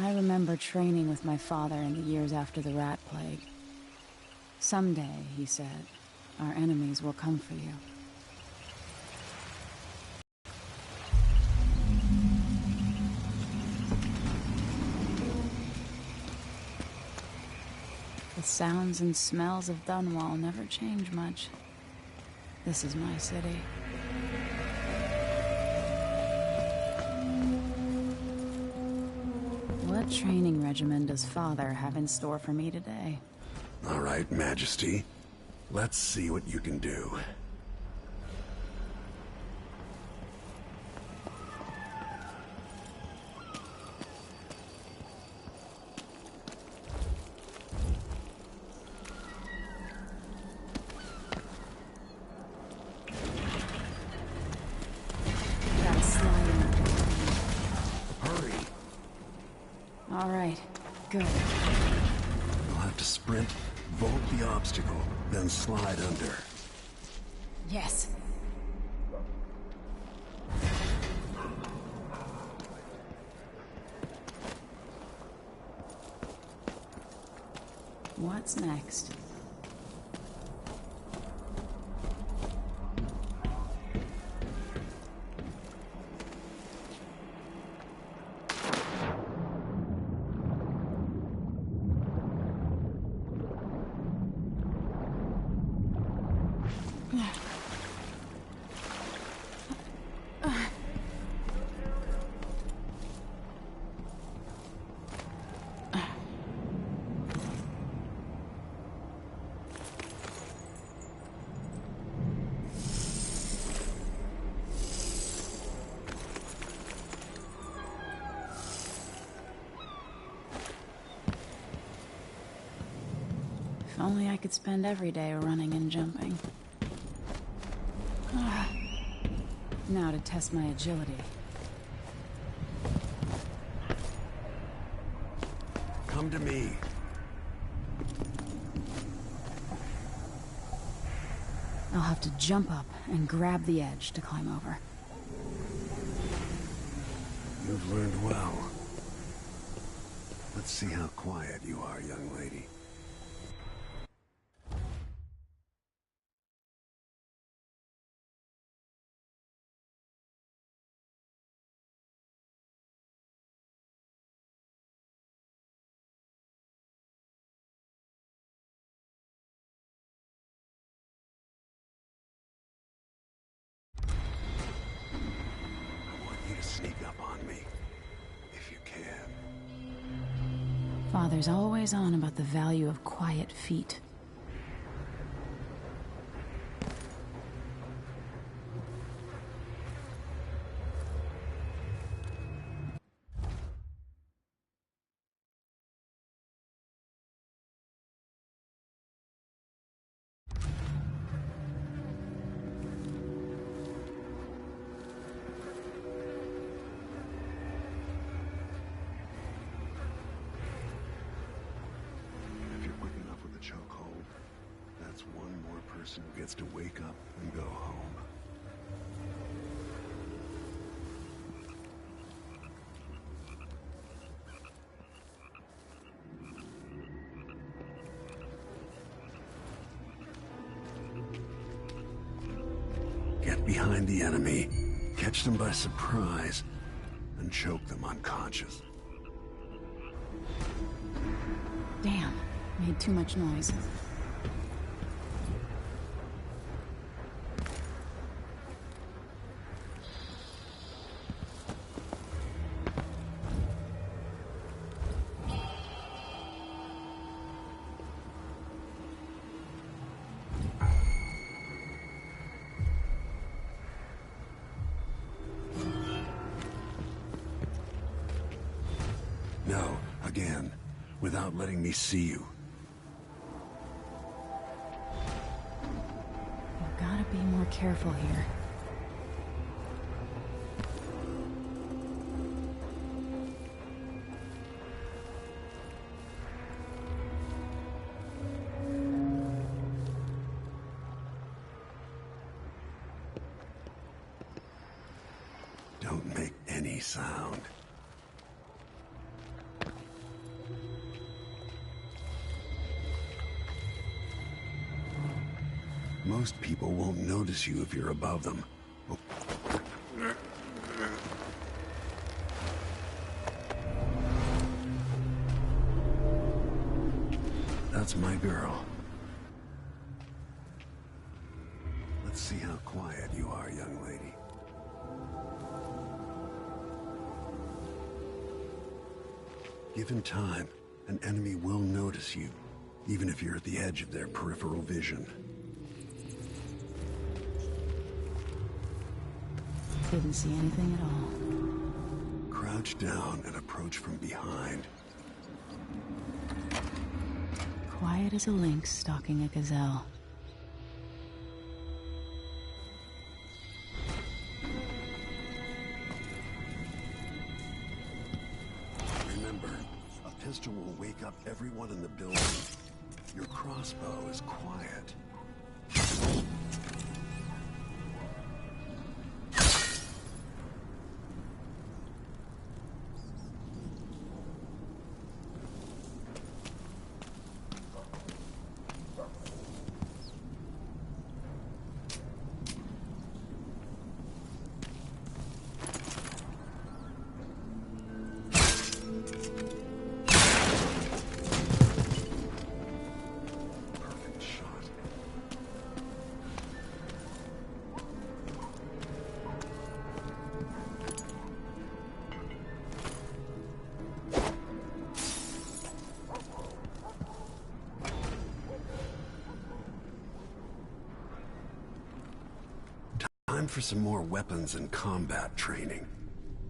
I remember training with my father in the years after the rat plague. Someday, he said, our enemies will come for you. The sounds and smells of Dunwall never change much. This is my city. What training regimen does Father have in store for me today? All right, Majesty. Let's see what you can do. Gotta slide in. Hurry! All right, good. You'll have to sprint, vault the obstacle, then slide under. Yes. What's next? If only I could spend every day running and jumping. Now to test my agility. Come to me. I'll have to jump up and grab the edge to climb over. You've learned well. Let's see how quiet you are, young lady. Sneak up on me, if you can. Father's always on about the value of quiet feet. Chokehold. That's one more person who gets to wake up and go home. Get behind the enemy, catch them by surprise, and choke them unconscious. Damn, made too much noise. No, again, without letting me see you. We've gotta be more careful here. Don't make any sound. Most people won't notice you if you're above them. That's my girl. Let's see how quiet you are, young lady. Given time, an enemy will notice you, even if you're at the edge of their peripheral vision. Didn't see anything at all. Crouch down and approach from behind. Quiet as a lynx stalking a gazelle. Remember, a pistol will wake up everyone in the building. Your crossbow is quiet. Time for some more weapons and combat training.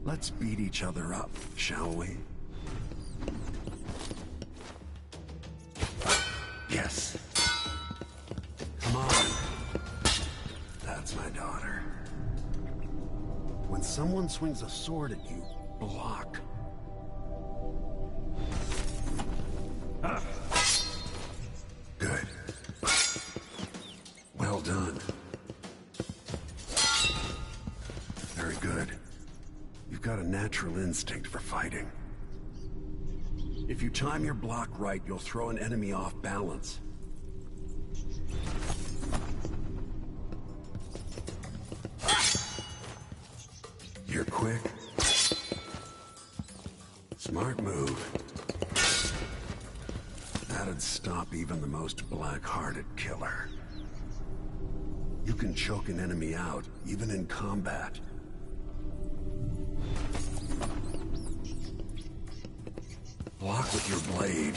Let's beat each other up, shall we? Yes. Come on. That's my daughter. When someone swings a sword at you, block. Good. Well done. Very good. You've got a natural instinct for fighting. If you time your block right, you'll throw an enemy off balance. You're quick. Smart move. That'd stop even the most black-hearted killer. You can choke an enemy out, even in combat. Block with your blade.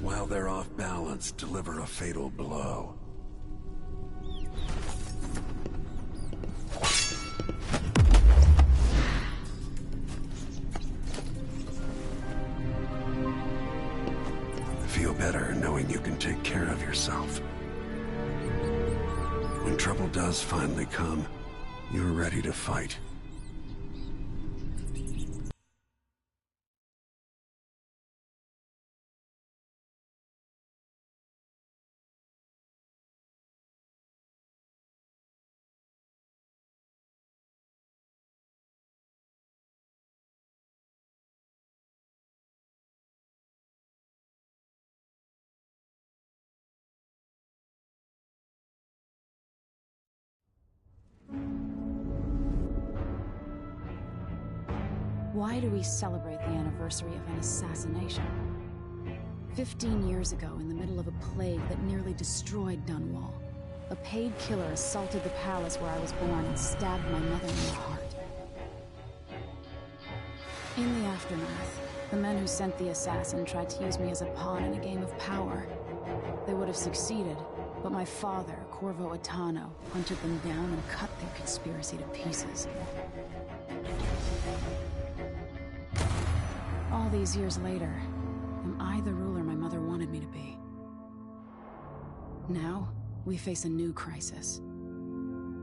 While they're off balance, deliver a fatal blow. Feel better knowing you can take care of yourself. When trouble does finally come, you're ready to fight. Why do we celebrate the anniversary of an assassination? 15 years ago, in the middle of a plague that nearly destroyed Dunwall, a paid killer assaulted the palace where I was born and stabbed my mother in the heart. In the aftermath, the men who sent the assassin tried to use me as a pawn in a game of power. They would have succeeded, but my father, Corvo Attano, hunted them down and cut their conspiracy to pieces. All these years later, am I the ruler my mother wanted me to be? Now, we face a new crisis.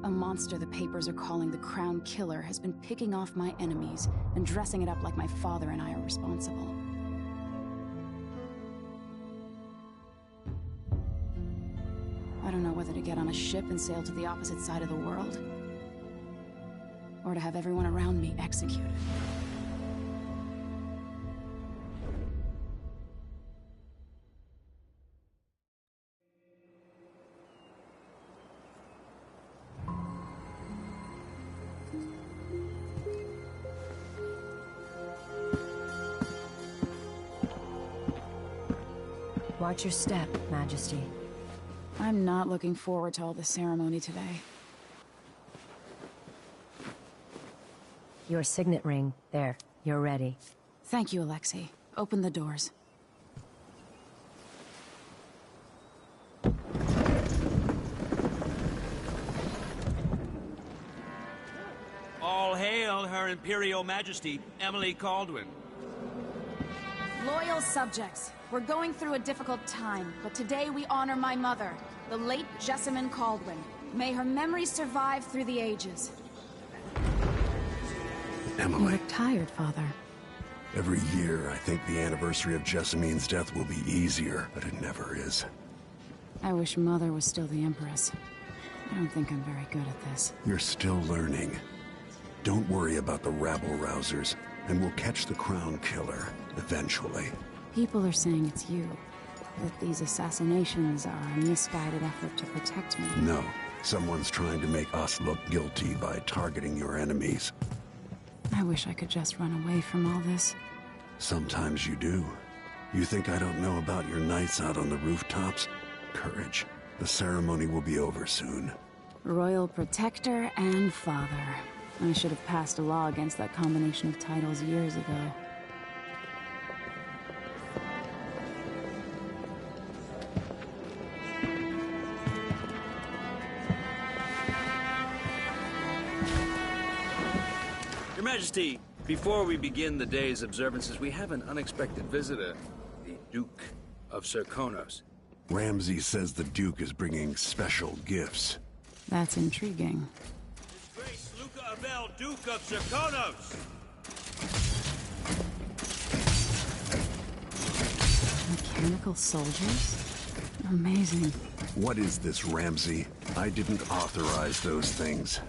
A monster the papers are calling the Crown Killer has been picking off my enemies and dressing it up like my father and I are responsible. I don't know whether to get on a ship and sail to the opposite side of the world, or to have everyone around me executed. Watch your step, Majesty. I'm not looking forward to all the ceremony today. Your signet ring. There. You're ready. Thank you, Alexei. Open the doors. All hail Her Imperial Majesty, Emily Caldwin. Loyal subjects, we're going through a difficult time, but today we honor my mother, the late Jessamine Caldwin. May her memory survive through the ages. You Emily, look tired, Father. every year I think the anniversary of Jessamine's death will be easier, but it never is. I wish Mother was still the Empress. I don't think I'm very good at this. You're still learning. Don't worry about the rabble-rousers, and we'll catch the Crown Killer, eventually. People are saying it's you. That these assassinations are a misguided effort to protect me. No, someone's trying to make us look guilty by targeting your enemies. I wish I could just run away from all this. Sometimes you do. You think I don't know about your nights out on the rooftops? Courage. The ceremony will be over soon. Royal Protector and Father. I should have passed a law against that combination of titles years ago. Your Majesty, before we begin the day's observances, we have an unexpected visitor, the Duke of Serkonos. Ramsay says the Duke is bringing special gifts. That's intriguing. His Grace Luca Abel, Duke of Serkonos! Mechanical soldiers? Amazing. What is this, Ramsay? I didn't authorize those things.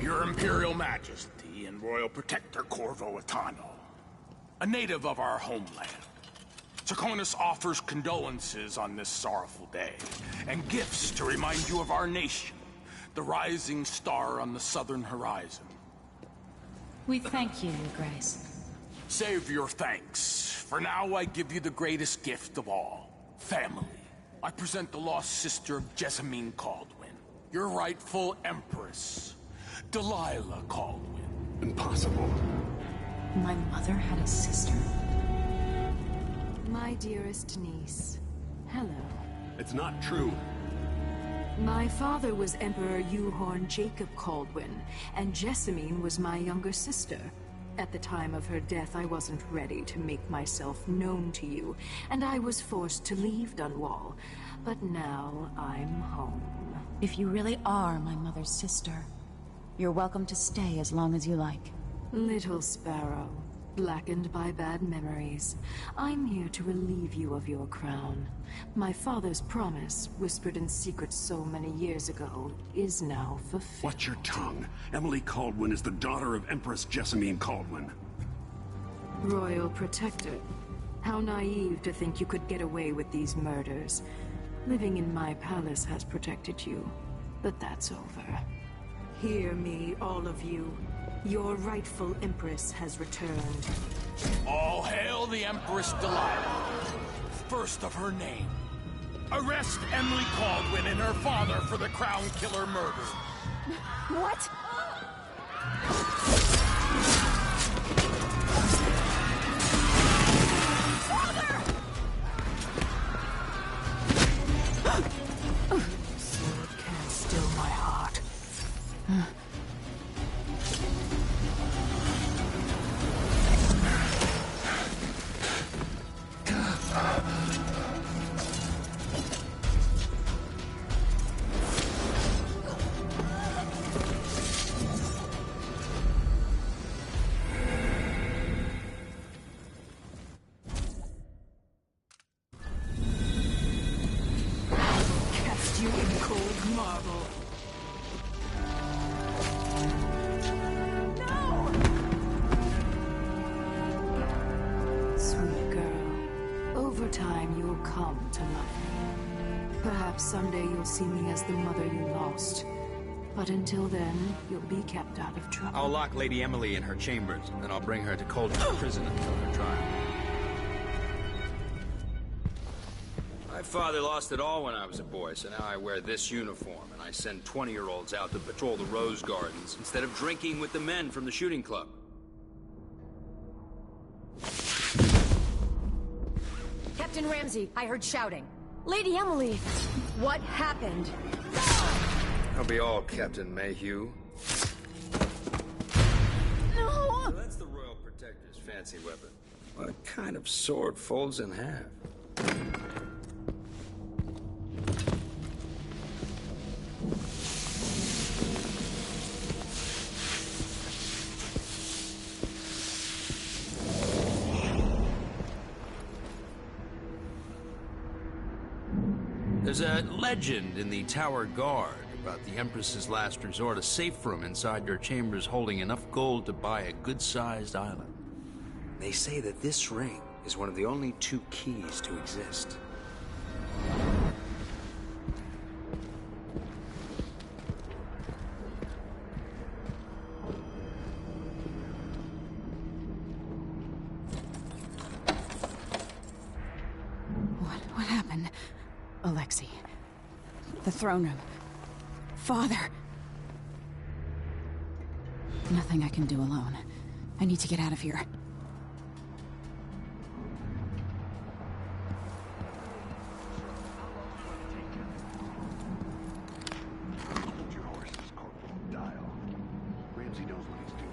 Your Imperial Majesty and Royal Protector Corvo Atano, a native of our homeland. Serkonos offers condolences on this sorrowful day, and gifts to remind you of our nation, the rising star on the southern horizon. We thank you, Your Grace. Save your thanks. For now, I give you the greatest gift of all, family. I present the lost sister of Jessamine Caldwin, your rightful Empress, Delilah Caldwin. Impossible. My mother had a sister? My dearest niece, hello. It's not true. My father was Emperor Euhorn Jacob Caldwin, and Jessamine was my younger sister. At the time of her death, I wasn't ready to make myself known to you, and I was forced to leave Dunwall. But now I'm home. If you really are my mother's sister, you're welcome to stay as long as you like. Little sparrow, blackened by bad memories, I'm here to relieve you of your crown. My father's promise, whispered in secret so many years ago, is now fulfilled. Watch your tongue. Emily Caldwin is the daughter of Empress Jessamine Caldwin. Royal Protector, how naive to think you could get away with these murders. Living in my palace has protected you, but that's over. Hear me, all of you. Your rightful Empress has returned. All hail the Empress Delilah, first of her name. Arrest Emily Caldwin and her father for the Crown Killer murder. What? Sword can't still my heart. I will cast you in cold marble. Perhaps someday you'll see me as the mother you lost. But until then, you'll be kept out of trouble. I'll lock Lady Emily in her chambers, and then I'll bring her to Coldtown Prison until her trial. My father lost it all when I was a boy, so now I wear this uniform, and I send 20-year-olds out to patrol the rose gardens instead of drinking with the men from the shooting club. Captain Ramsey, I heard shouting. Lady Emily, what happened? I'll be all Captain Mayhew. No! So that's the Royal Protector's fancy weapon. What kind of sword folds in half? There's a legend in the Tower Guard about the Empress's last resort, a safe room inside your chambers holding enough gold to buy a good-sized island. They say that this ring is one of the only 2 keys to exist. What happened? Alexei. The throne room. Father. Nothing I can do alone. I need to get out of here. Hold your horses, Corporal. Dial. Ramsey knows what he's doing.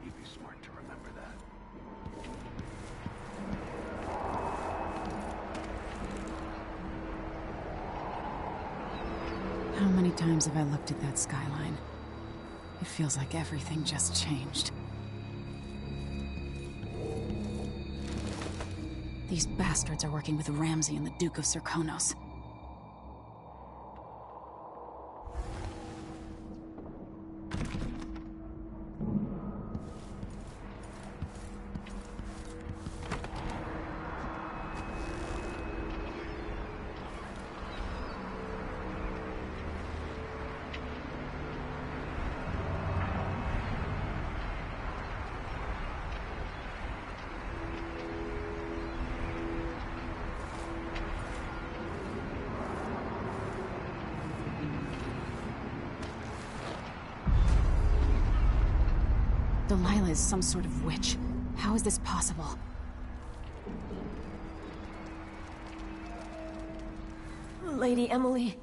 You'd be smart to remember that. How many times have I looked at that skyline? It feels like everything just changed. These bastards are working with Ramsey and the Duke of Serkonos. Delilah is some sort of witch. How is this possible? Lady Emily,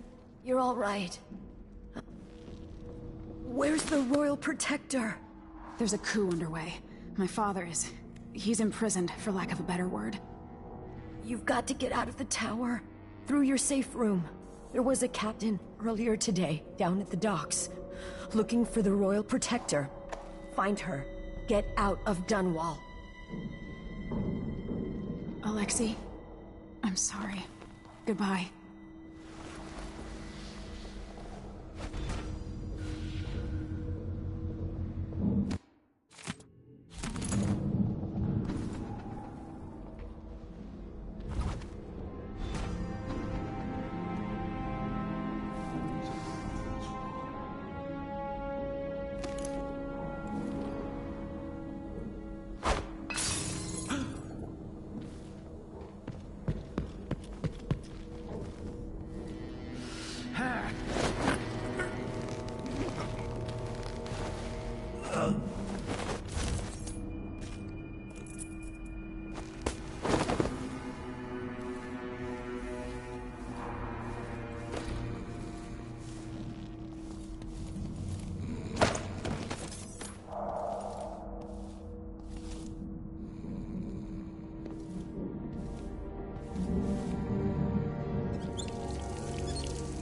you're all right. Where's the Royal Protector? There's a coup underway. My father is... he's imprisoned, for lack of a better word. You've got to get out of the tower. Through your safe room. There was a captain earlier today, down at the docks. Looking for the Royal Protector. Find her. Get out of Dunwall. Alexei, I'm sorry. Goodbye.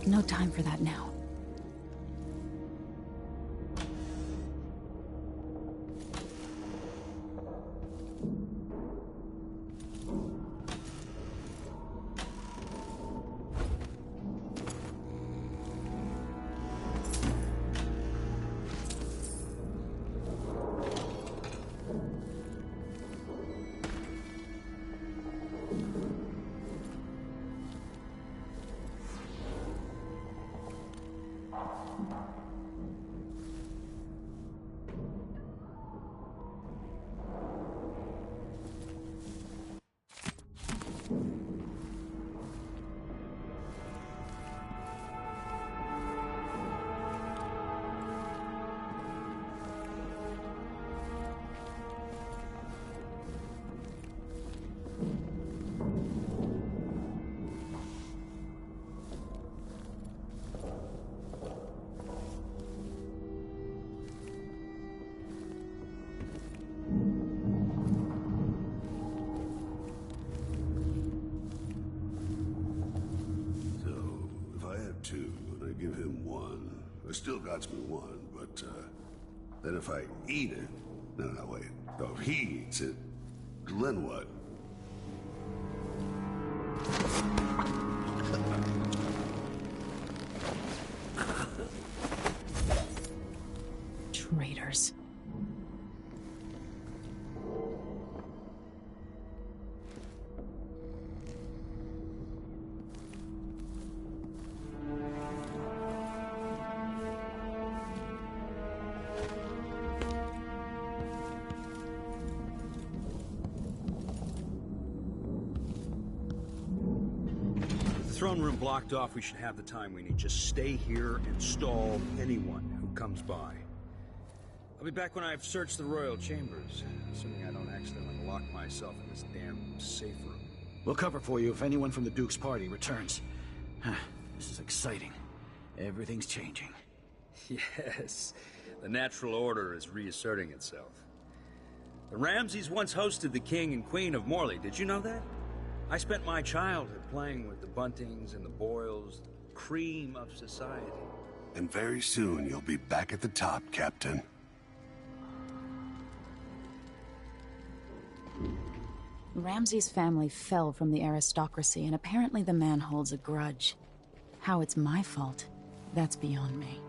No time for that now. Two, and I give him one. It still got me one, but then if I eat it, no, wait. So if he eats it, then what? Traitors. Throne room blocked off, we should have the time we need. Just stay here and stall anyone who comes by. I'll be back when I've searched the royal chambers, assuming I don't accidentally lock myself in this damn safe room. We'll cover for you if anyone from the Duke's party returns. This is exciting. Everything's changing. Yes, the natural order is reasserting itself. The Ramseys once hosted the king and queen of Morley, did you know that? I spent my childhood playing with the Buntings and the Boyles, the cream of society. And very soon you'll be back at the top, Captain. Ramsay's family fell from the aristocracy, and apparently the man holds a grudge. How it's my fault, that's beyond me.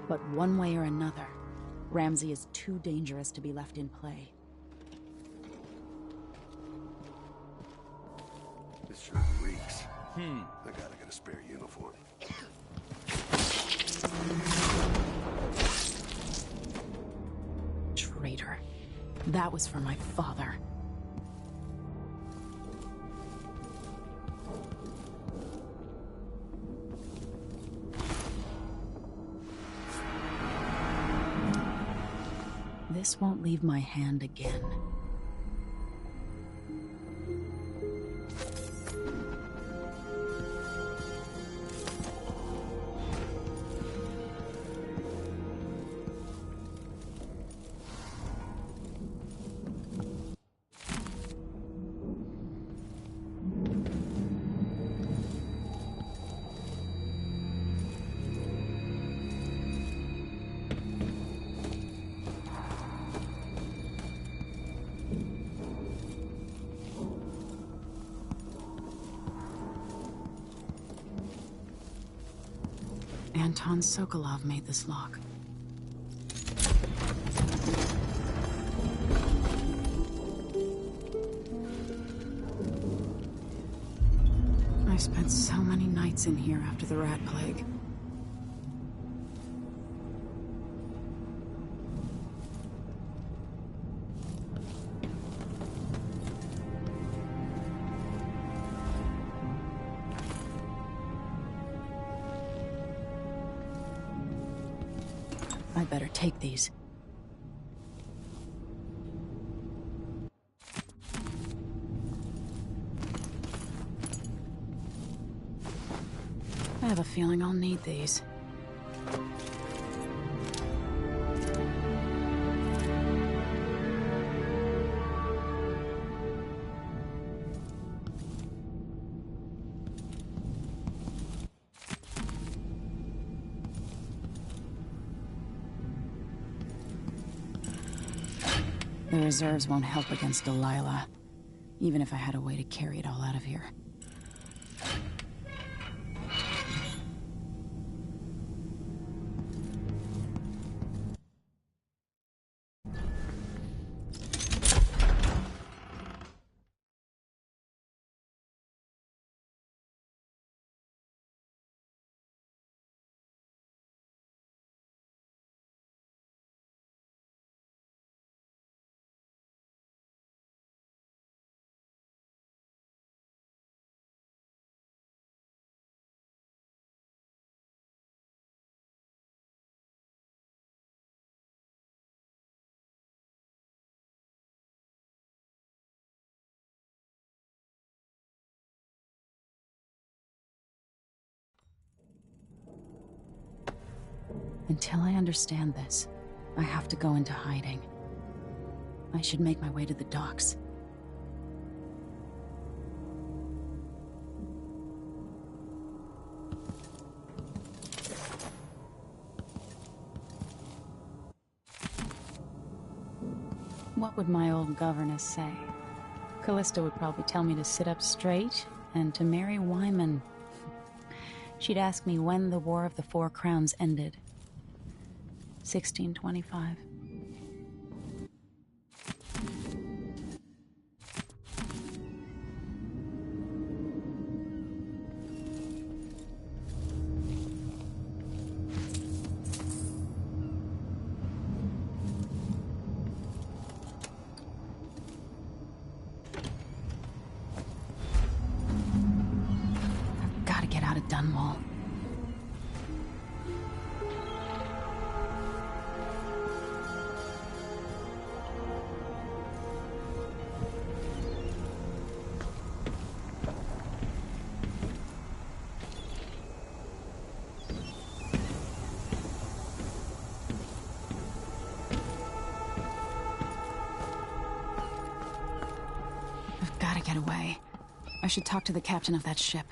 But one way or another, Ramsay is too dangerous to be left in play. This sure reeks. I gotta get a spare uniform. Traitor. That was for my father. This won't leave my hand again. Anton Sokolov made this lock. I spent so many nights in here after the rat plague. I'd better take these. I have a feeling I'll need these. The reserves won't help against Delilah, even if I had a way to carry it all out of here. Until I understand this, I have to go into hiding. I should make my way to the docks. What would my old governess say? Callista would probably tell me to sit up straight and to marry Wyman. She'd ask me when the War of the Four Crowns ended. 1625. Dunwall. I've got to get away. I should talk to the captain of that ship.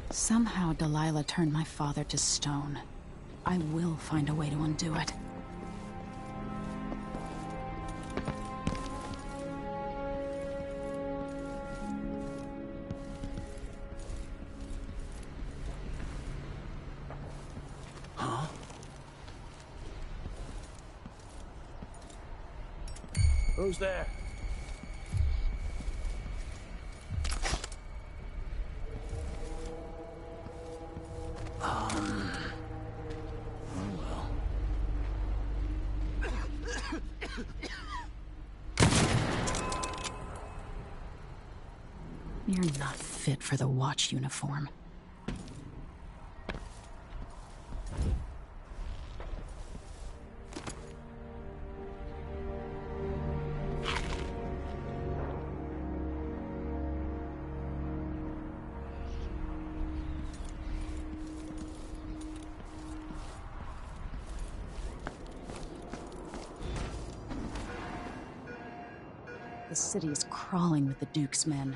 Somehow Delilah turned my father to stone. I will find a way to undo it. Huh? Who's there? You're not fit for the watch uniform. The city is crawling with the Duke's men.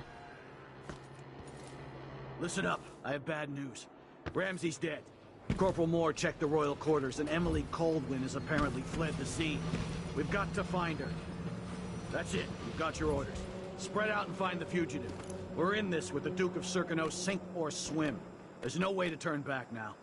Listen up. I have bad news. Ramsey's dead. Corporal Moore checked the royal quarters, and Emily Coldwin has apparently fled the scene. We've got to find her. That's it. You've got your orders. Spread out and find the fugitive. We're in this with the Duke of Circano, sink or swim. There's no way to turn back now.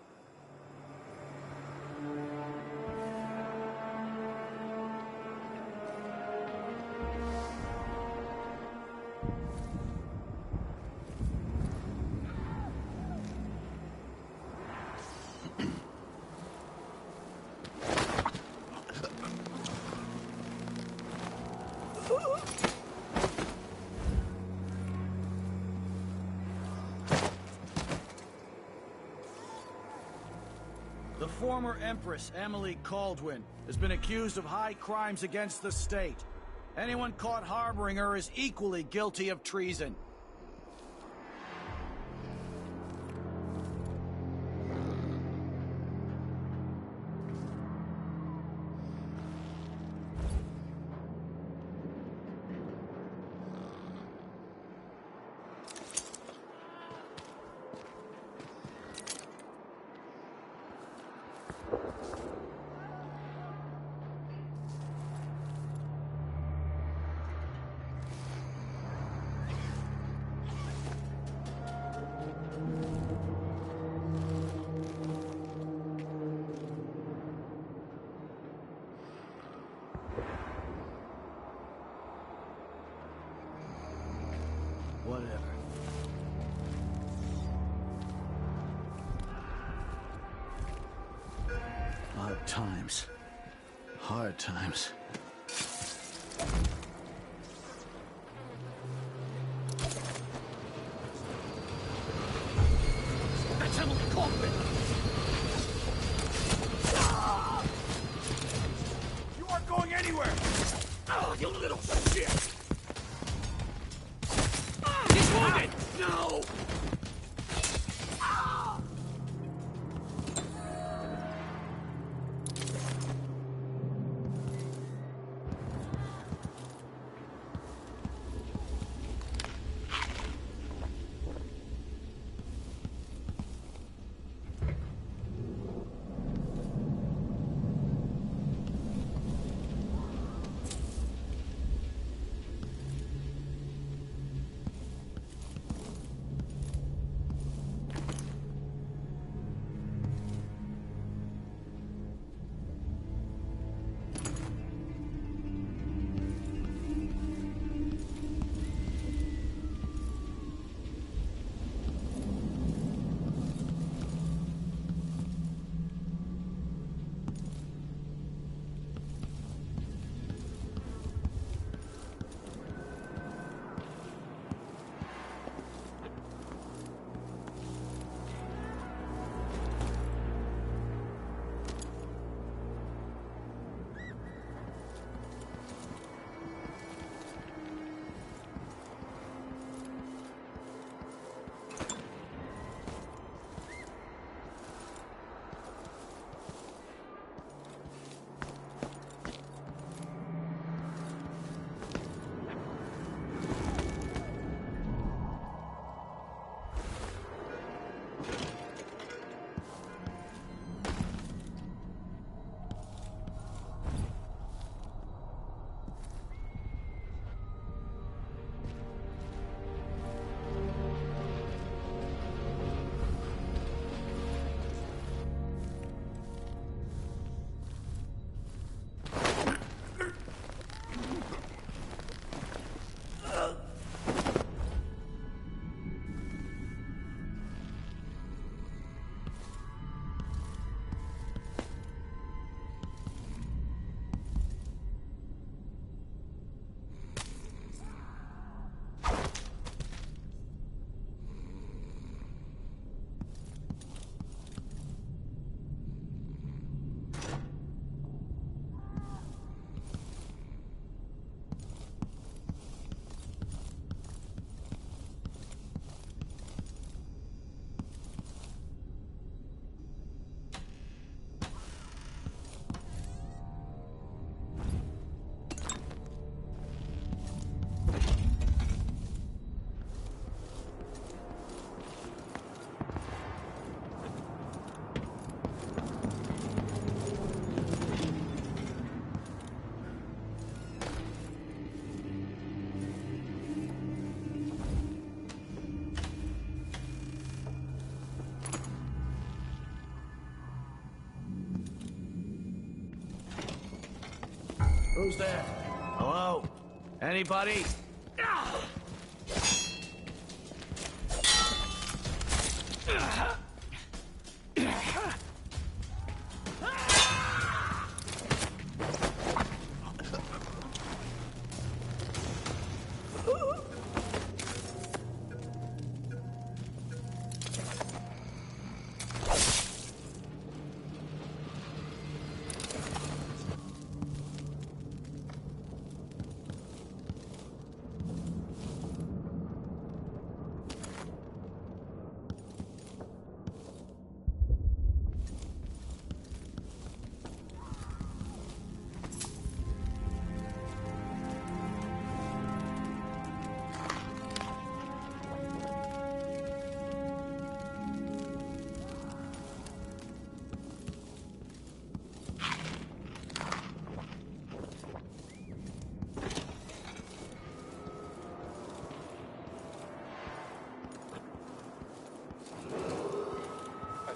The former Empress, Emily Caldwin, has been accused of high crimes against the state. Anyone caught harboring her is equally guilty of treason. Whatever. Hard times. Hard times. That's Emily Caldwin! You aren't going anywhere! Oh, you little shit! He's wounded! No! Who's there? Hello? Anybody?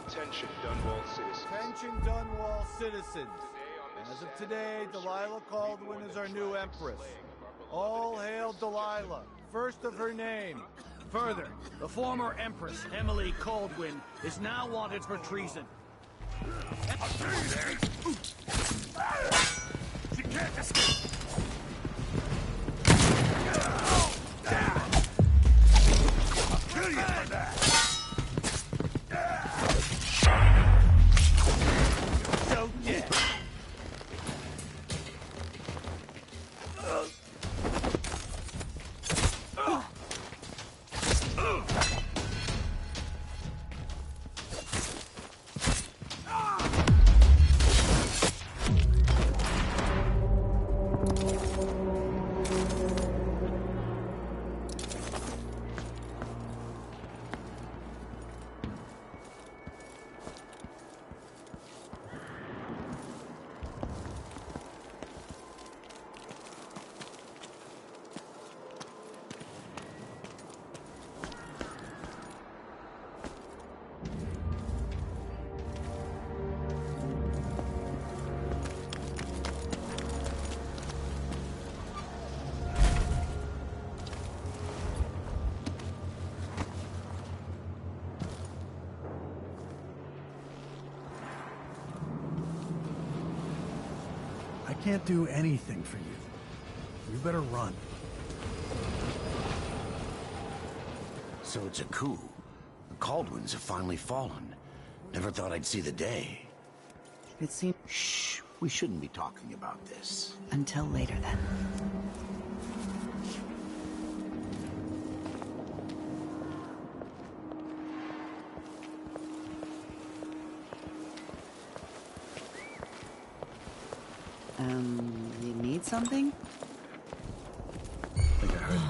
Attention, Dunwall citizens. Attention, Dunwall citizens. As of today, Delilah Caldwin is our new Empress. All hail Delilah, first of her name. Further, the former Empress, Emily Caldwin, is now wanted for treason. She can't escape! I'll kill you for that! So dead. I can't do anything for you. You better run. So it's a coup. The Caldwins have finally fallen. Never thought I'd see the day. It seemed... Shh. We shouldn't be talking about this. Until later, then. You need something? I think I heard.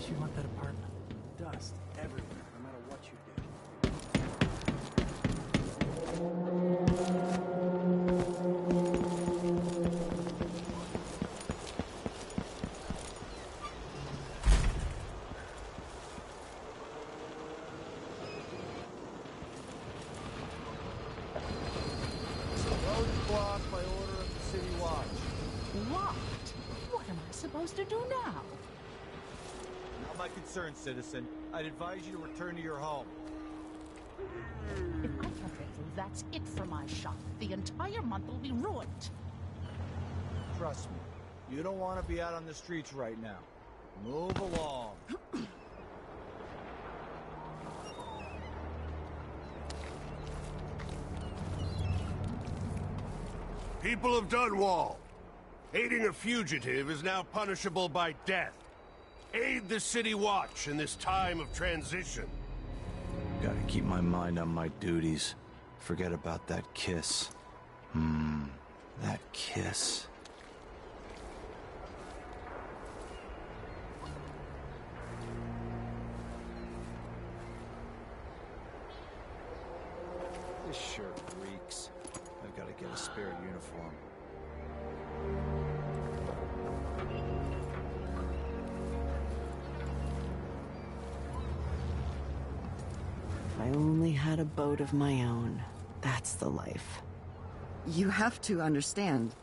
You want that apartment? Dust everywhere, no matter what you do. Road is blocked by order of the City Watch. Locked? What am I supposed to do now? Not my concern, citizen. I'd advise you to return to your home. If I can't get through, that's it for my shop. The entire month will be ruined. Trust me, you don't want to be out on the streets right now. Move along. People of Dunwall, aiding a fugitive is now punishable by death. Aid the City Watch in this time of transition. Gotta keep my mind on my duties. Forget about that kiss. That kiss. This shirt reeks. I've got to get a spare uniform. If I only had a boat of my own. That's the life. You have to understand.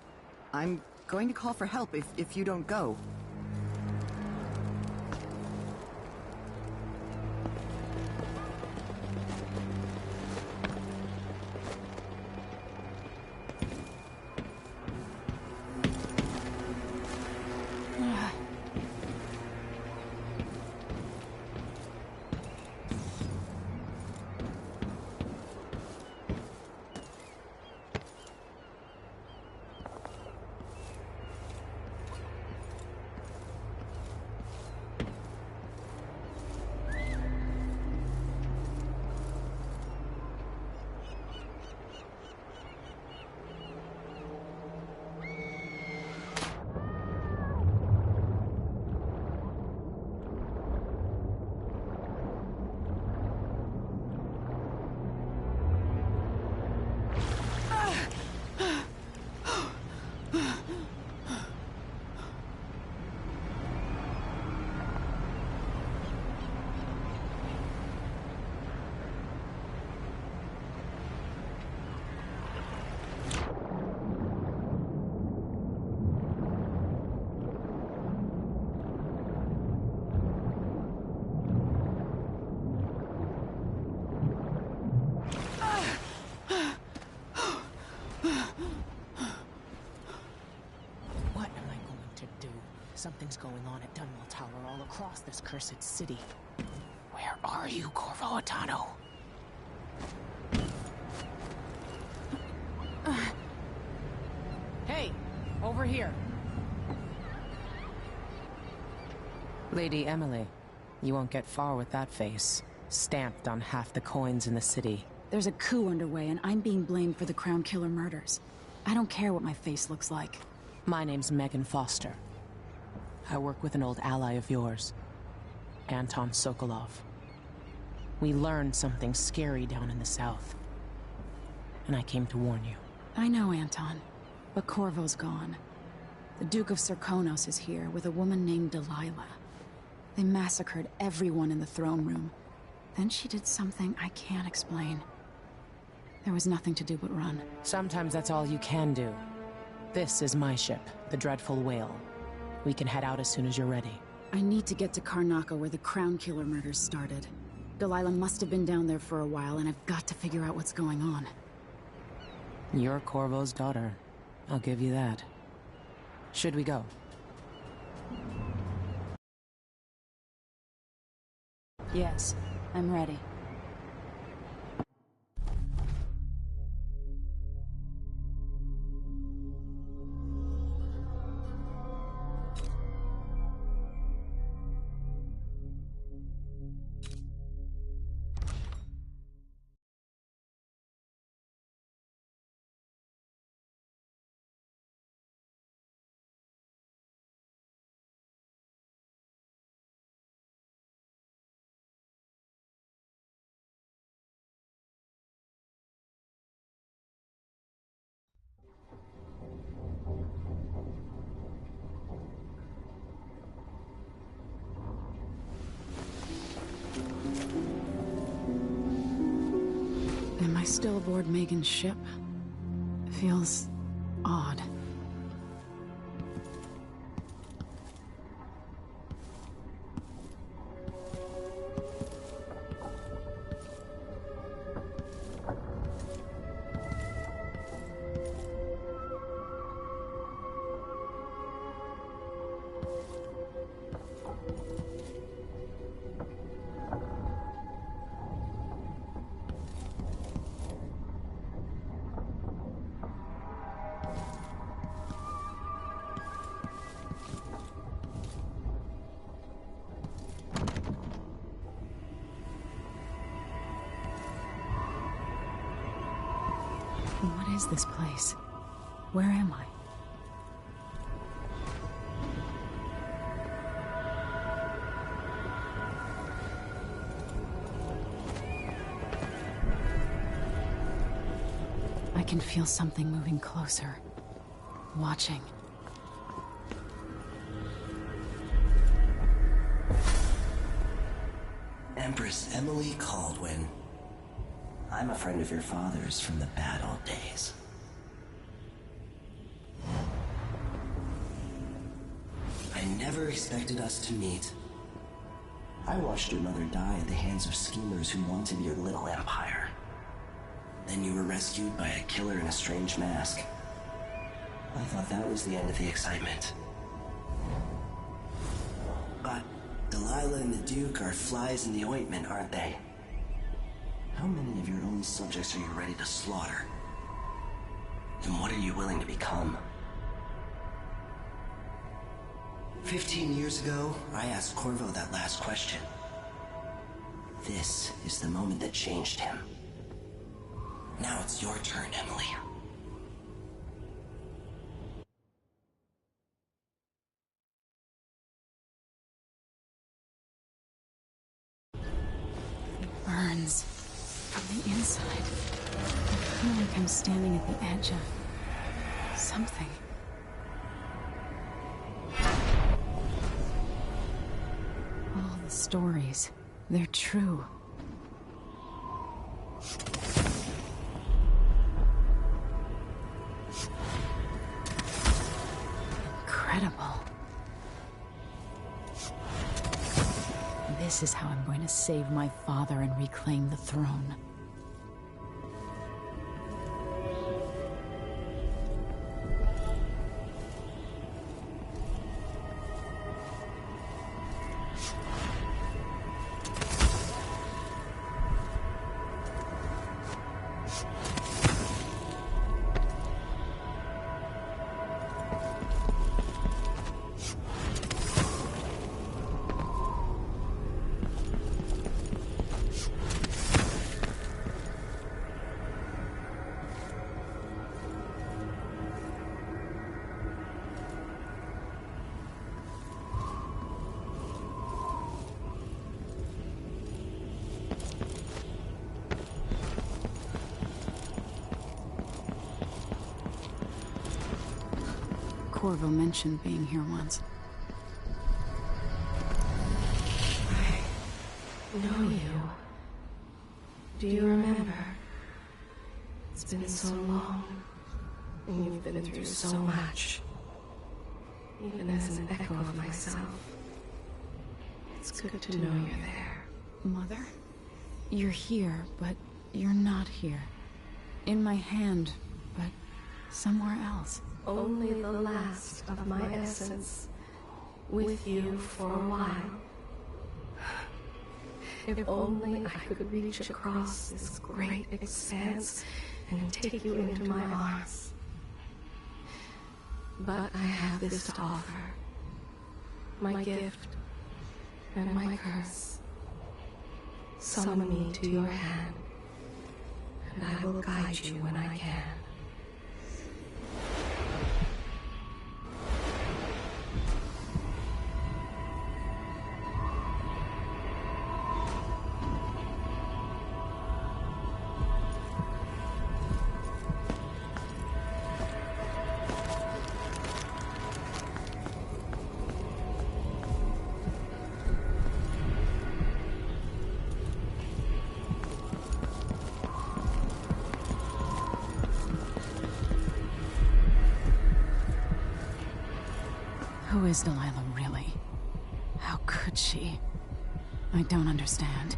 I'm going to call for help if you don't go. Something's going on at Dunwall Tower all across this cursed city. Where are you, Corvo Atano? Hey, over here. Lady Emily, you won't get far with that face. Stamped on half the coins in the city. There's a coup underway, and I'm being blamed for the Crown Killer murders. I don't care what my face looks like. My name's Megan Foster. I work with an old ally of yours, Anton Sokolov. We learned something scary down in the south, and I came to warn you. I know, Anton, but Corvo's gone. The Duke of Serkonos is here with a woman named Delilah. They massacred everyone in the throne room. Then she did something I can't explain. There was nothing to do but run. Sometimes that's all you can do. This is my ship, the Dreadful Whale. We can head out as soon as you're ready. I need to get to Karnaca where the Crown Killer murders started. Delilah must have been down there for a while, and I've got to figure out what's going on. You're Corvo's daughter. I'll give you that. Should we go? Yes, I'm ready. Am I still aboard Megan's ship? It feels odd. What is this place? Where am I? I can feel something moving closer. Watching. Empress Emily Caldwin. I'm a friend of your father's from the bad old days. I never expected us to meet. I watched your mother die at the hands of schemers who wanted your little empire. Then you were rescued by a killer in a strange mask. I thought that was the end of the excitement. But Delilah and the Duke are flies in the ointment, aren't they? How many of your own subjects are you ready to slaughter? And what are you willing to become? 15 years ago, I asked Corvo that last question. This is the moment that changed him. Now it's your turn, Emily. It burns from the inside. I feel like I'm standing at the edge of something. All the stories, they're true. Incredible. This is how I'm going to save my father and reclaim the throne. Corvo mentioned being here once. I know you. Do you remember? It's been so long, and you've been through so much. Even as an echo of myself, it's good to know you're there. Mother? You're here, but you're not here. In my hand, but somewhere else. Only the last of my essence, with you for a while. If only I could reach across this great expanse and take you into my arms. But I have this to offer. My gift and my curse. Summon me to your hand, and I will guide you when I can. Who is Delilah really? How could she? I don't understand.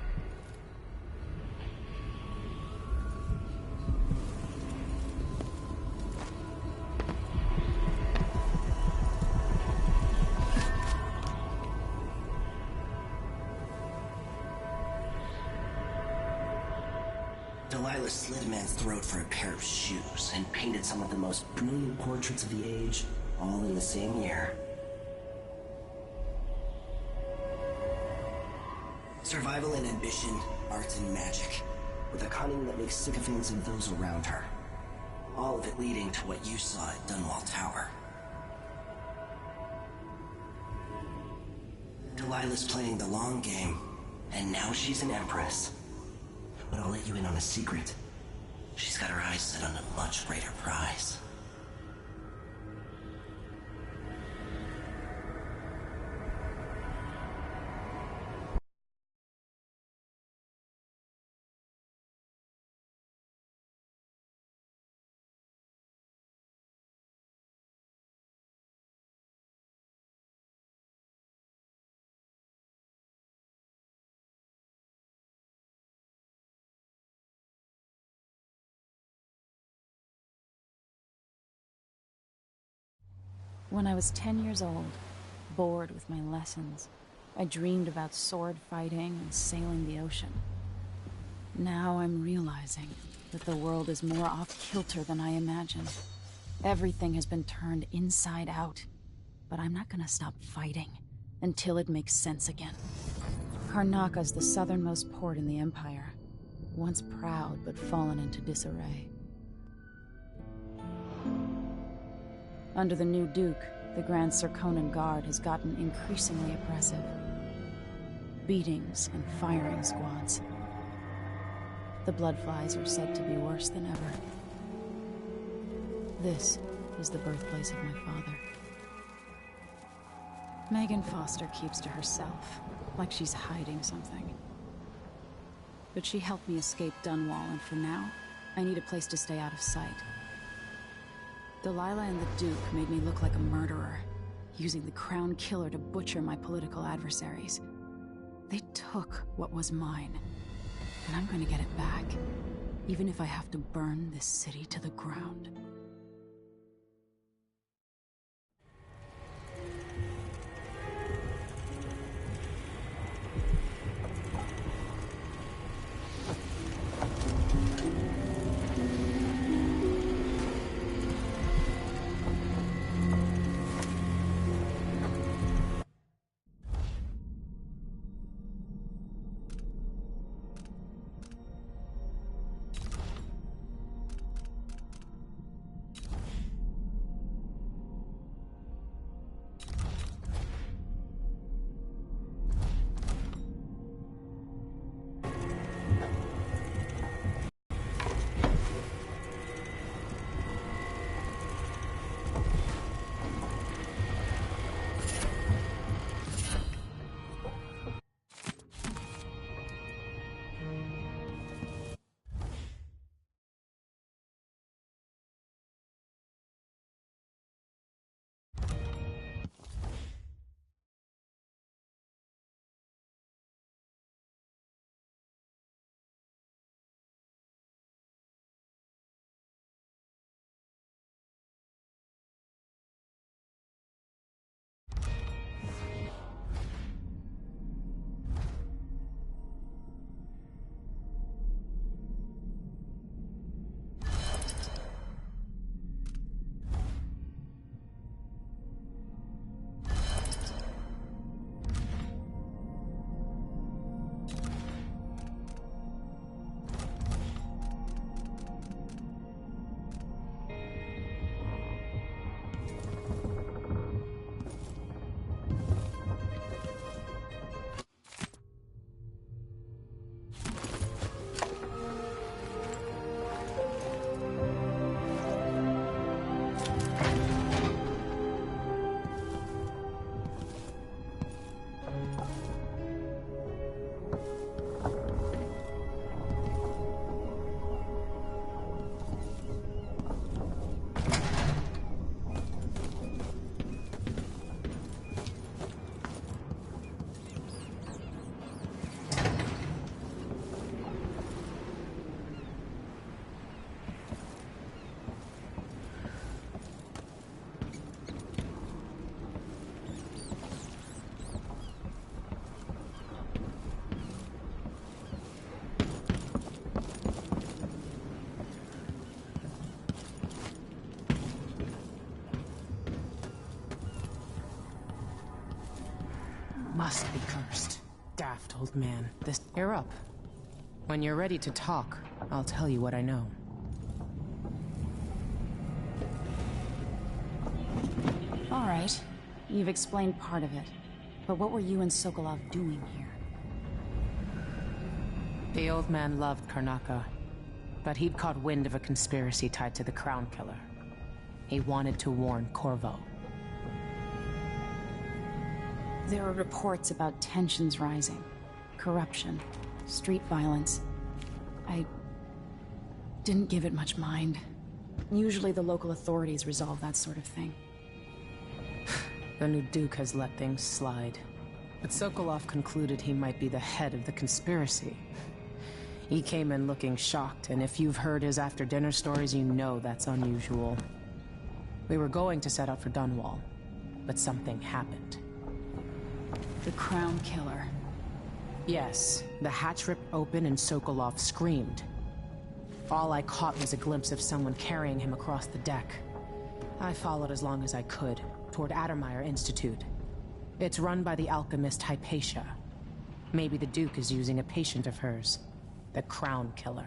Delilah slit a man's throat for a pair of shoes and painted some of the most brilliant portraits of the age, all in the same year. Survival and ambition, art and magic, with a cunning that makes sycophants of those around her. All of it leading to what you saw at Dunwall Tower. Delilah's playing the long game, and now she's an Empress. But I'll let you in on a secret. She's got her eyes set on a much greater prize. When I was 10 years old, bored with my lessons, I dreamed about sword fighting and sailing the ocean. Now I'm realizing that the world is more off-kilter than I imagined. Everything has been turned inside out, but I'm not gonna stop fighting until it makes sense again. Karnaka's the southernmost port in the Empire, once proud but fallen into disarray. Under the new Duke, the Grand Serkonan Guard has gotten increasingly oppressive. Beatings and firing squads. The Bloodflies are said to be worse than ever. This is the birthplace of my father. Megan Foster keeps to herself, like she's hiding something. But she helped me escape Dunwall, and for now, I need a place to stay out of sight. Delilah and the Duke made me look like a murderer, using the Crown Killer to butcher my political adversaries. They took what was mine, and I'm gonna get it back, even if I have to burn this city to the ground. Must be cursed. Daft old man. You're up. When you're ready to talk, I'll tell you what I know. right. You've explained part of it. But what were you and Sokolov doing here? The old man loved Karnaka, but he'd caught wind of a conspiracy tied to the Crown Killer. He wanted to warn Corvo. There are reports about tensions rising, corruption, street violence. I didn't give it much mind. Usually the local authorities resolve that sort of thing. The new Duke has let things slide. But Sokolov concluded he might be the head of the conspiracy. He came in looking shocked, and if you've heard his after-dinner stories, you know that's unusual. We were going to set out for Dunwall, but something happened. The Crown Killer. Yes, the hatch ripped open and Sokolov screamed. All I caught was a glimpse of someone carrying him across the deck. I followed as long as I could, toward Addermeyer Institute. It's run by the alchemist Hypatia. Maybe the Duke is using a patient of hers, the Crown Killer.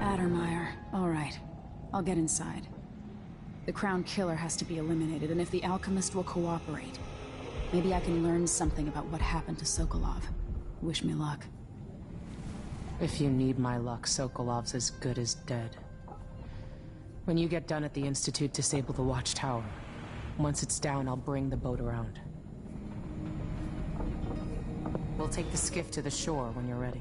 Addermeyer. All right. I'll get inside. The Crown Killer has to be eliminated, and if the alchemist will cooperate, maybe I can learn something about what happened to Sokolov. Wish me luck. If you need my luck, Sokolov's as good as dead. When you get done at the Institute, disable the watchtower. Once it's down, I'll bring the boat around. We'll take the skiff to the shore when you're ready.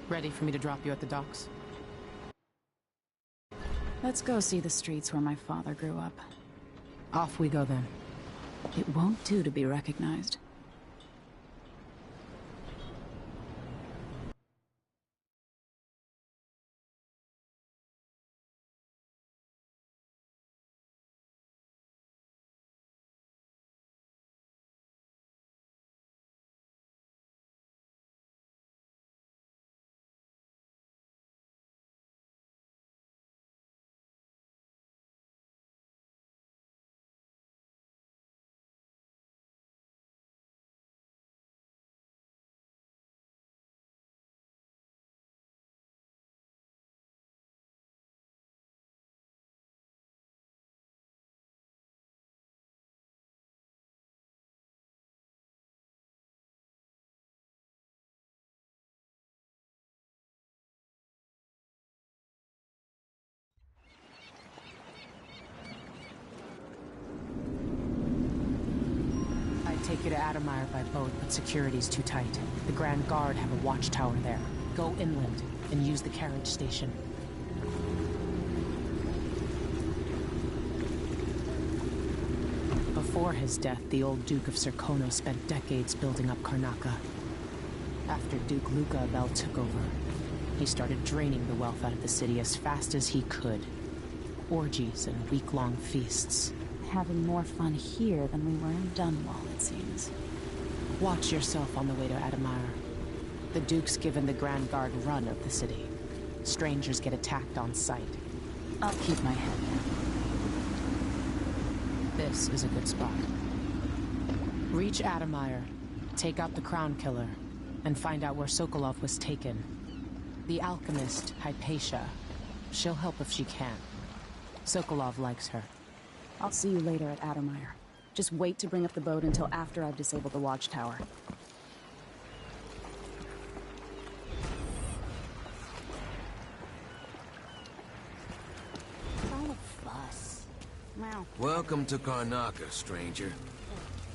Ready for me to drop you at the docks? Let's go see the streets where my father grew up. Off we go then. It won't do to be recognized. Take you to Addermeyer by boat, but security's too tight. The Grand Guard have a watchtower there. Go inland and use the carriage station. Before his death, the old Duke of Serkonos spent decades building up Karnaka. After Duke Luca Abel took over, he started draining the wealth out of the city as fast as he could. Orgies and week-long feasts. Having more fun here than we were in Dunwall, it seems. Watch yourself on the way to Addermeyer. The Duke's given the Grand Guard run of the city. Strangers get attacked on sight. I'll keep my head down. This is a good spot. Reach Addermeyer, take out the Crown Killer, and find out where Sokolov was taken. The alchemist, Hypatia. She'll help if she can. Sokolov likes her. I'll see you later at Addermeyer. Just wait to bring up the boat until after I've disabled the watchtower. Don't fuss. Wow. Welcome to Karnaka, stranger.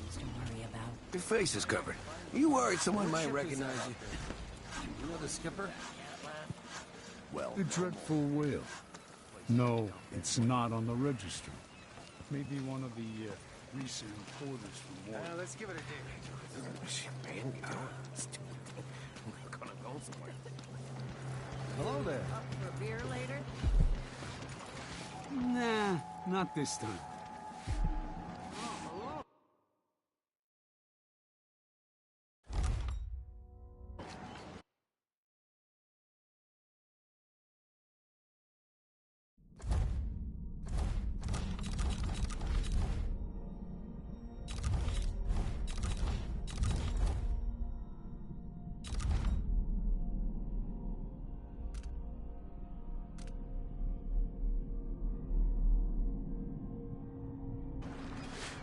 Things to worry about. Your face is covered. Are you worried someone might recognize you? You know the skipper? Well, the dreadful whale. No, it's not on the register. Maybe one of the recent importers from war. Let's give it a dig. Man, get on. We're gonna go somewhere. Hello there. Up for a beer later? Nah, not this time.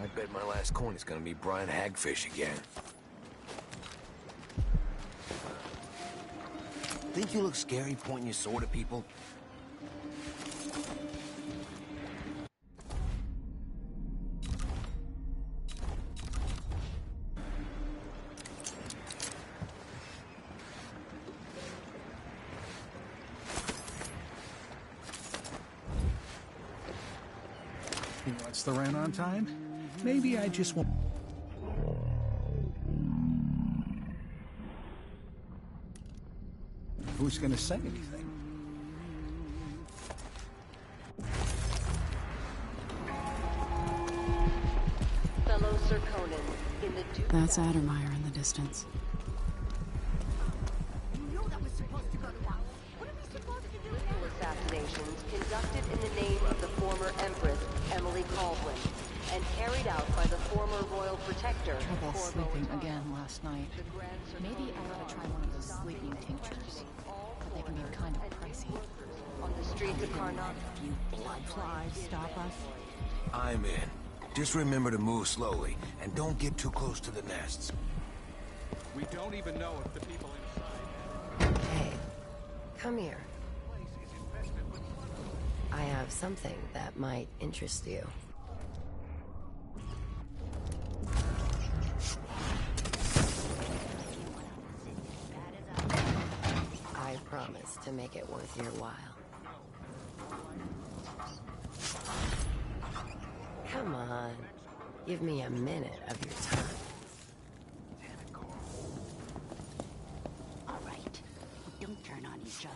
I bet my last coin is gonna be Brian Hagfish again. Think you look scary pointing your sword at people? What's the rent on time? Maybe I just want... Who's gonna say anything? Fellow Sir Conan, in the That's Addermeyer in the distance. Ritual assassinations conducted in the name of the former Empress, Emily Caldwin, and carried out by the former Royal Protector, Trouble Corvo sleeping Atano. again last night. Maybe I ought to try one of those sleeping tinctures. But they can be kind of pricey. On the streets of Karnak, few blood flies stop us. I'm in. Just remember to move slowly, and don't get too close to the nests. We don't even know if the people inside... Hey, come here. I have something that might interest you. I promise to make it worth your while. Come on, give me a minute of your time. All right, don't turn on each other.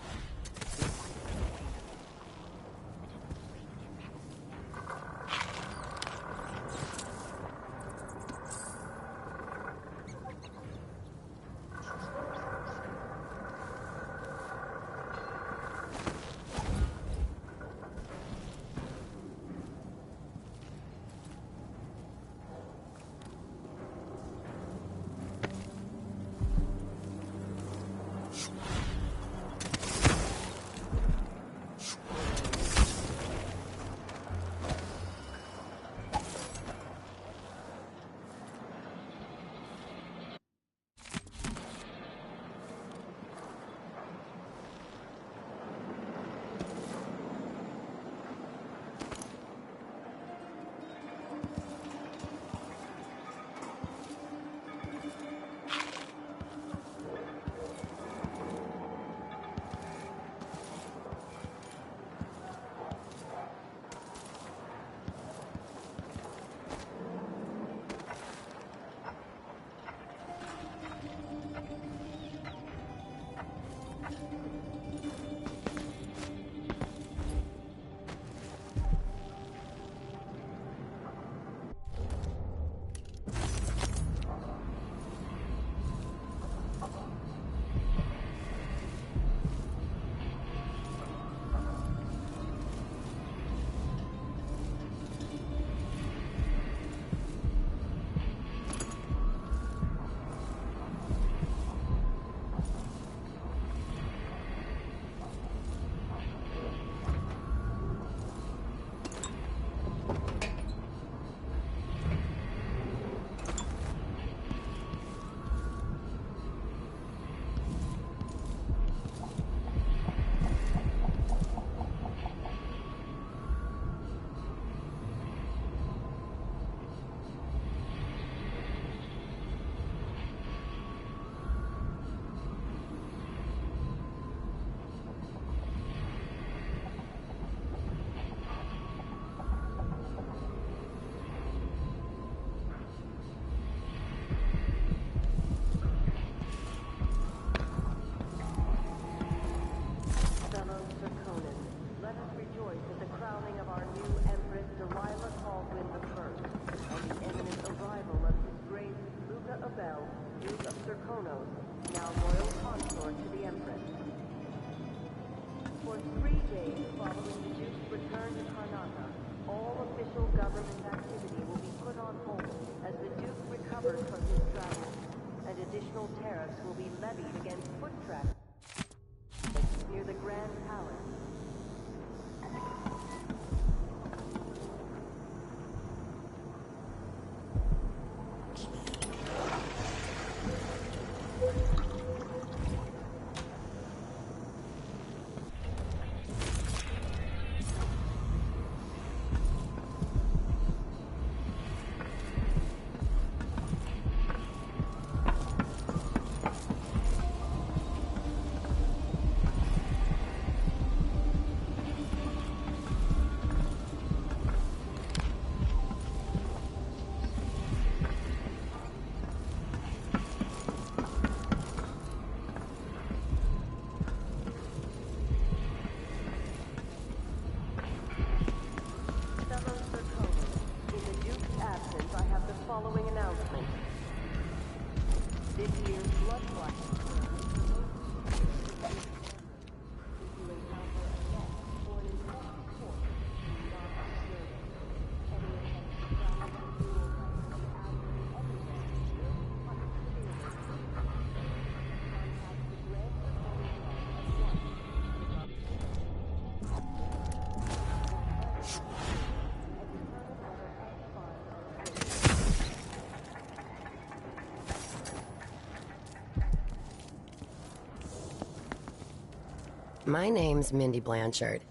My name's Mindy Blanchard,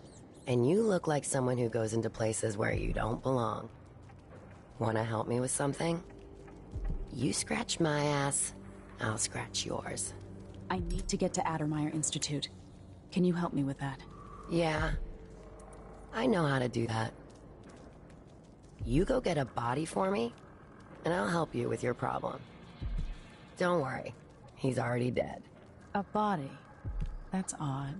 and you look like someone who goes into places where you don't belong. Wanna help me with something? You scratch my ass, I'll scratch yours. I need to get to Addermeyer Institute. Can you help me with that? Yeah, I know how to do that. You go get a body for me, and I'll help you with your problem. Don't worry, he's already dead. A body? That's odd.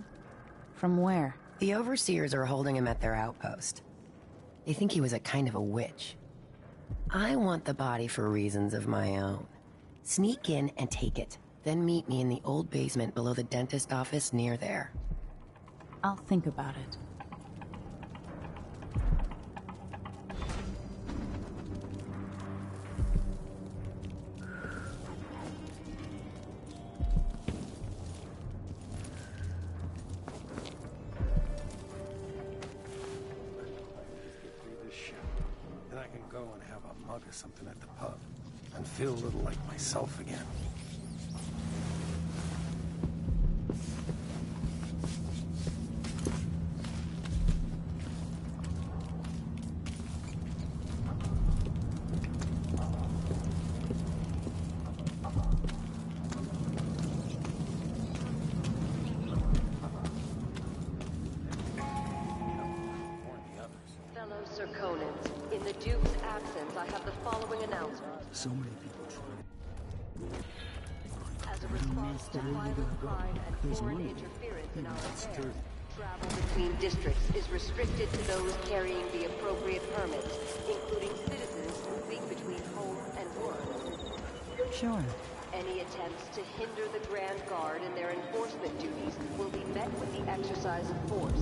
From where? The overseers are holding him at their outpost. They think he was a kind of a witch. I want the body for reasons of my own. Sneak in and take it, then meet me in the old basement below the dentist office near there. I'll think about it. Or something at the pub and feel a little like myself again. So many people trying. As a response to violent crime and foreign interference in our affairs, travel between districts is restricted to those carrying the appropriate permits, including citizens moving between home and work. Sure. Any attempts to hinder the Grand Guard in their enforcement duties will be met with the exercise of force.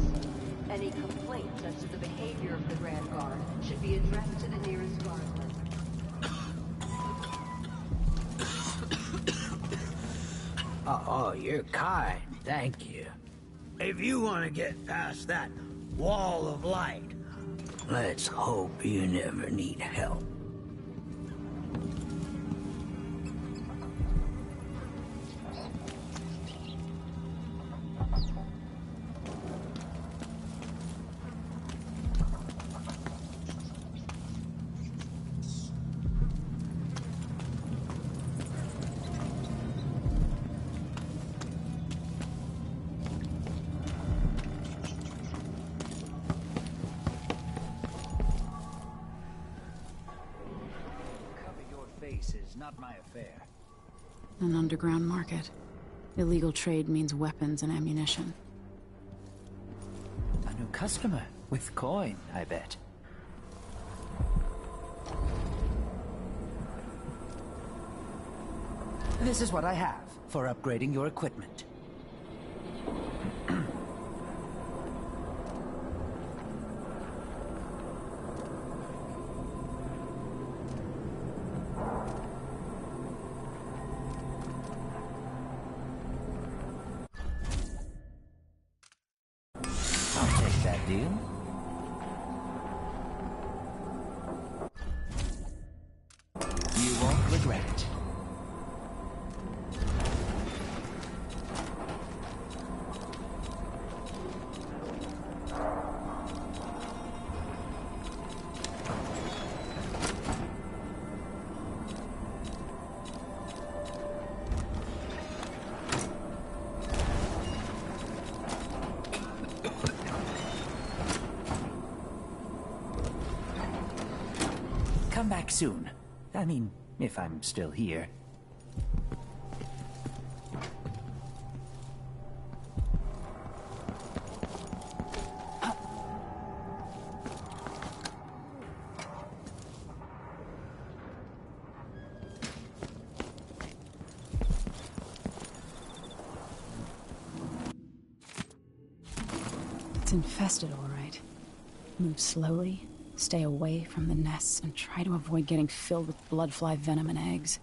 Any complaints as to the behavior of the Grand Guard should be addressed to the nearest guardsman. Oh, you're kind. Thank you. If you want to get past that wall of light, let's hope you never need help. Not my affair. An underground market. Illegal trade means weapons and ammunition. A new customer with coin, I bet. This is what I have for upgrading your equipment. Deal? You won't regret it. Come back soon. I mean, if I'm still here. It's infested, all right. Move slowly, stay away from the nests, and try to avoid getting filled with bloodfly venom and eggs.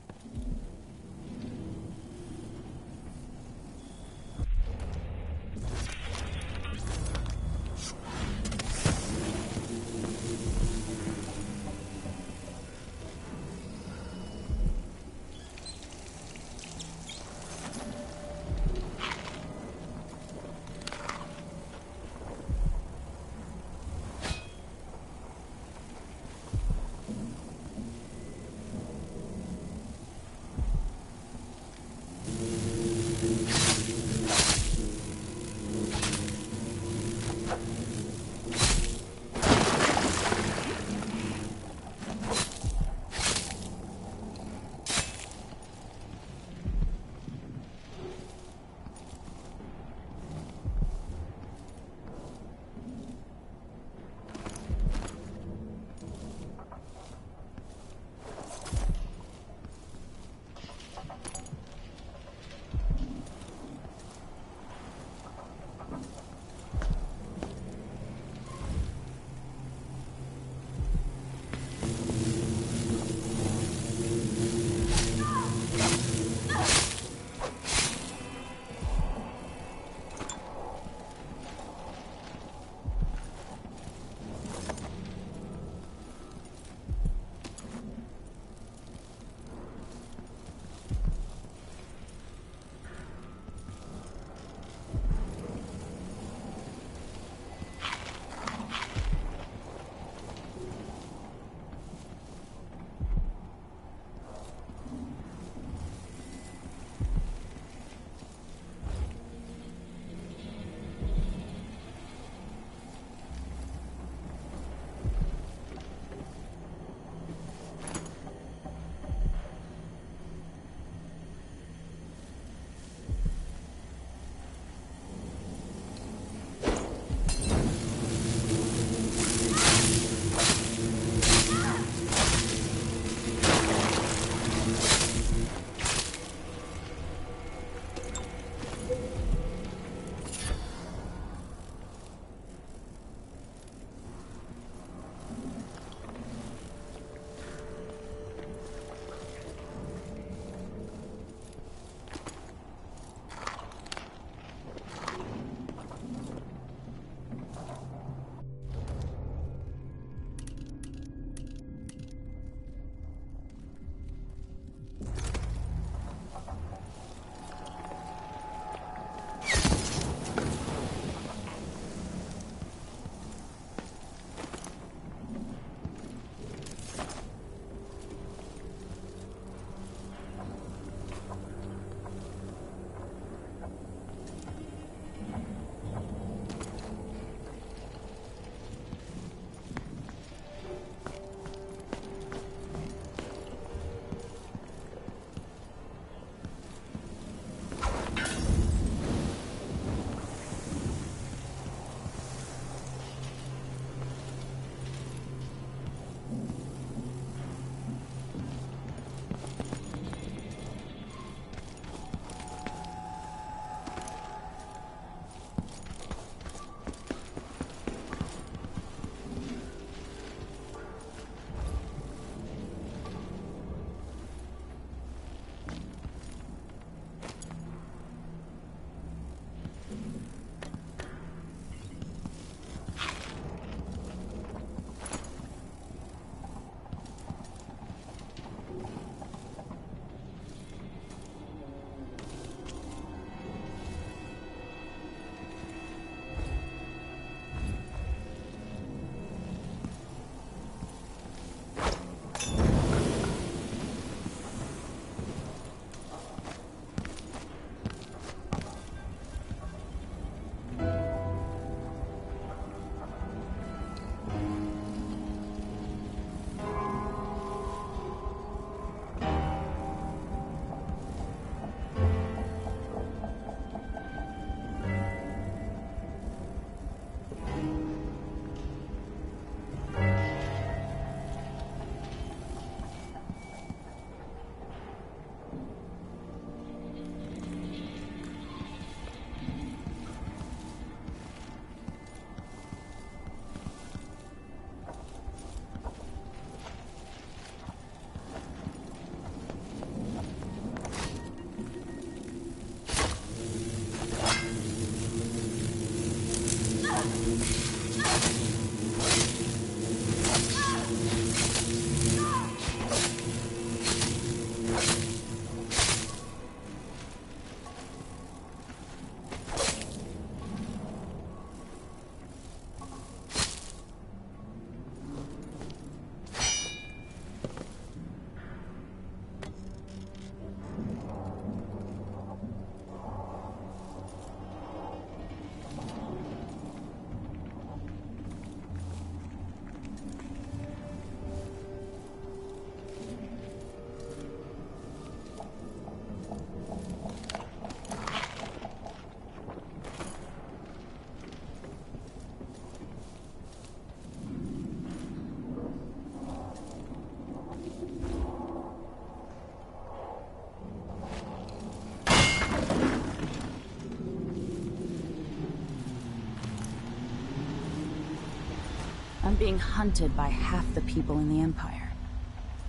I'm being hunted by half the people in the Empire.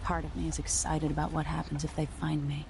Part of me is excited about what happens if they find me.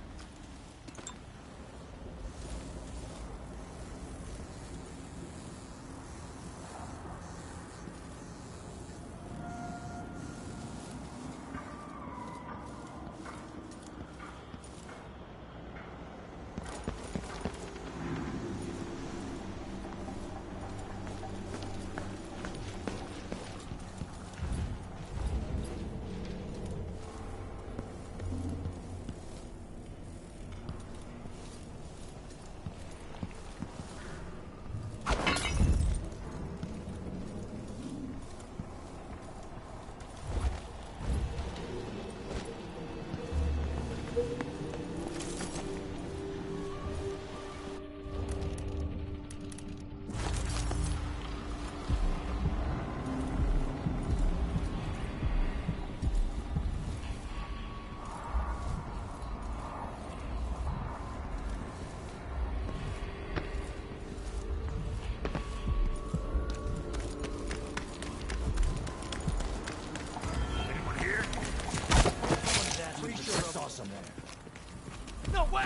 No way!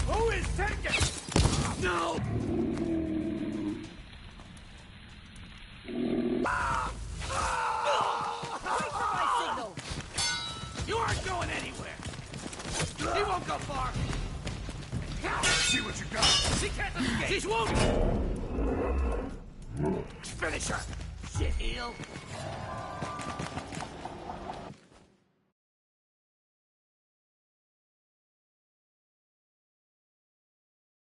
Who is taking? No! Wait for my signal! You aren't going anywhere! He won't go far! See what you got! She can't escape! She's wounded! Finish her! Shit heel!